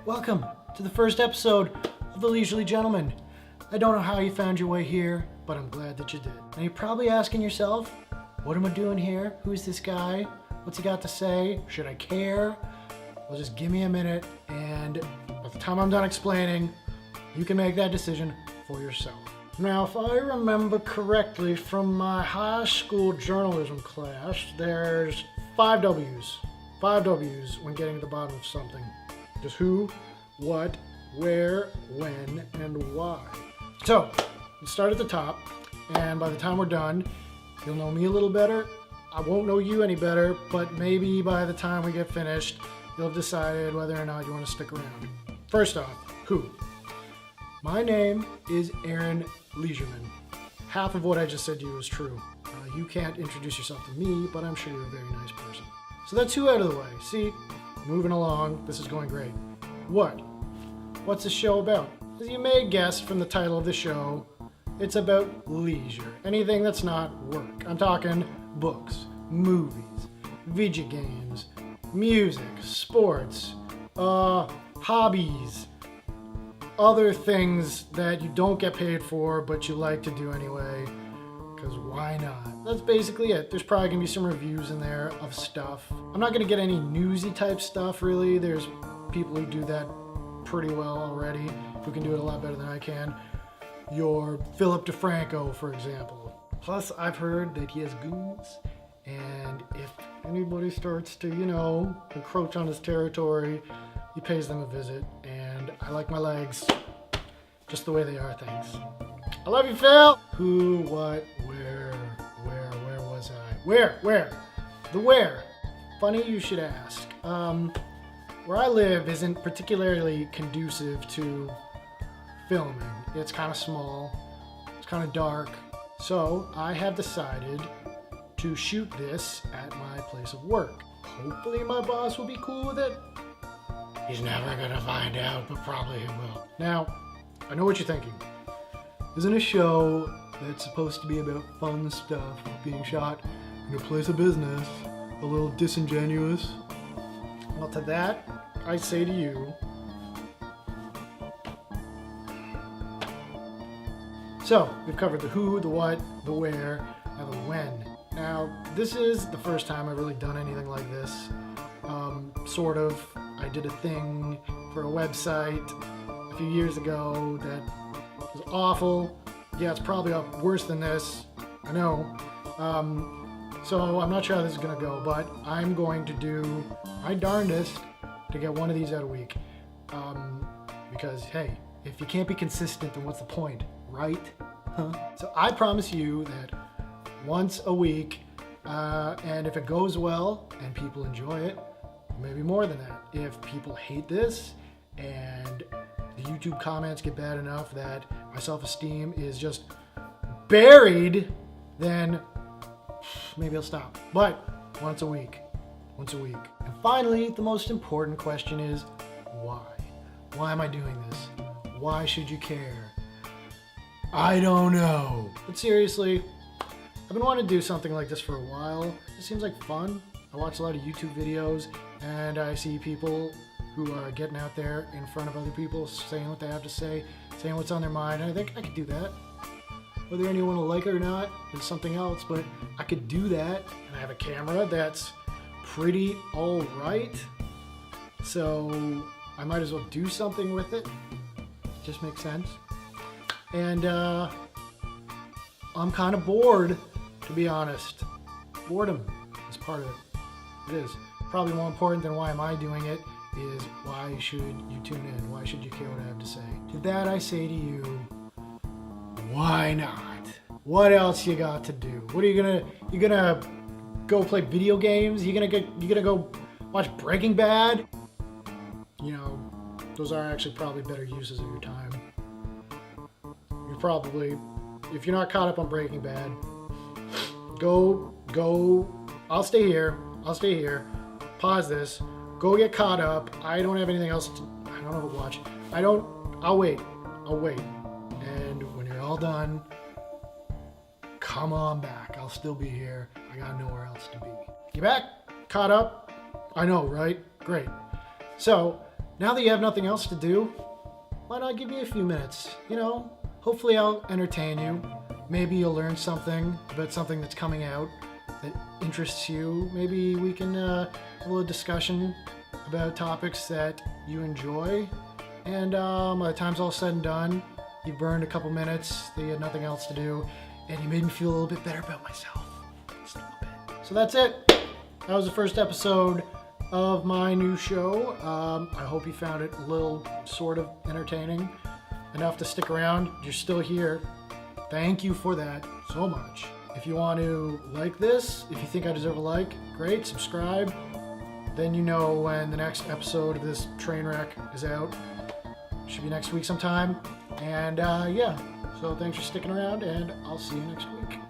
Welcome to the first episode of The Leisurely Gentleman. I don't know how you found your way here, but I'm glad that you did. Now you're probably asking yourself, what am I doing here? Who's this guy? What's he got to say? Should I care? Well, just give me a minute, and by the time I'm done explaining, you can make that decision for yourself. Now, if I remember correctly from my high school journalism class, there's 5 W's. 5 W's when getting to the bottom of something. Just who, what, where, when, and why. So, let's start at the top, and by the time we're done, you'll know me a little better. I won't know you any better, but maybe by the time we get finished, you'll have decided whether or not you want to stick around. First off, who? My name is Aaron Leisurman. Half of what I just said to you is true. You can't introduce yourself to me, but I'm sure you're a very nice person. So that's who out of the way. See, moving along, this is going great. What? What's the show about? As you may guess from the title of the show, it's about leisure. Anything that's not work. I'm talking books, movies, video games, music, sports, hobbies, other things that you don't get paid for but you like to do anyway, because why not? That's basically it. There's probably gonna be some reviews in there of stuff. I'm not gonna get any newsy type stuff really. There's people who do that pretty well already, who can do it a lot better than I can. Your Philip DeFranco, for example. Plus, I've heard that he has goons, and if anybody starts to, encroach on his territory, he pays them a visit, and I like my legs just the way they are, thanks. I love you, Phil! Who, what, where was I? Where? The where. Funny you should ask. Where I live isn't particularly conducive to filming. It's kind of small, it's kind of dark, so I have decided to shoot this at my place of work. Hopefully my boss will be cool with it. He's never gonna find out, but probably he will. Now, I know what you're thinking. Isn't a show that's supposed to be about fun stuff being shot in a place of business a little disingenuous? Well, to that, I say to you, so, we've covered the who, the what, the where, and the when. Now, this is the first time I've really done anything like this. Sort of. I did a thing for a website a few years ago that was awful. Yeah, it's probably worse than this. I know. So I'm not sure how this is going to go, but I'm going to do my darndest to get one of these out a week. Because, hey, if you can't be consistent, then what's the point, right? Huh? So I promise you that once a week, and if it goes well and people enjoy it, maybe more than that. If people hate this and the YouTube comments get bad enough that my self-esteem is just buried, then maybe I'll stop. But once a week. And finally, the most important question is why? Why am I doing this? Why should you care? I don't know. But seriously, I've been wanting to do something like this for a while. It seems like fun. I watch a lot of YouTube videos and I see people who are getting out there in front of other people, saying what they have to say, saying what's on their mind, and I think I could do that. Whether anyone will like it or not is something else, but I could do that, and I have a camera that's pretty alright, so I might as well do something with it. Just makes sense. And I'm kind of bored, to be honest. Boredom is part of it. It is. Probably more important than why am I doing it is why should you tune in? Why should you care what I have to say? To that I say to you, why not? What else you got to do? What are you gonna go play video games? You gonna go watch Breaking Bad? Those are actually probably better uses of your time. You probably, if you're not caught up on Breaking Bad, go. I'll stay here. Pause this. Go get caught up. I don't have anything else. I don't have a watch. I'll wait. And when you're all done, come on back. I'll still be here. I got nowhere else to be. You back? Caught up? I know, right? Great. So, now that you have nothing else to do, why not give me a few minutes? Hopefully I'll entertain you. Maybe you'll learn something about something that's coming out that interests you. Maybe we can have a little discussion about topics that you enjoy. And by the time's all said and done, you burned a couple minutes that you had nothing else to do, and you made me feel a little bit better about myself. Just a little bit. So that's it. That was the first episode of my new show. I hope you found it a little sort of entertaining, enough to stick around. You're still here. Thank you for that so much. If you want to like this, if you think I deserve a like, great, subscribe. Then you know when the next episode of this train wreck is out. Should be next week sometime. And yeah, so thanks for sticking around, and I'll see you next week.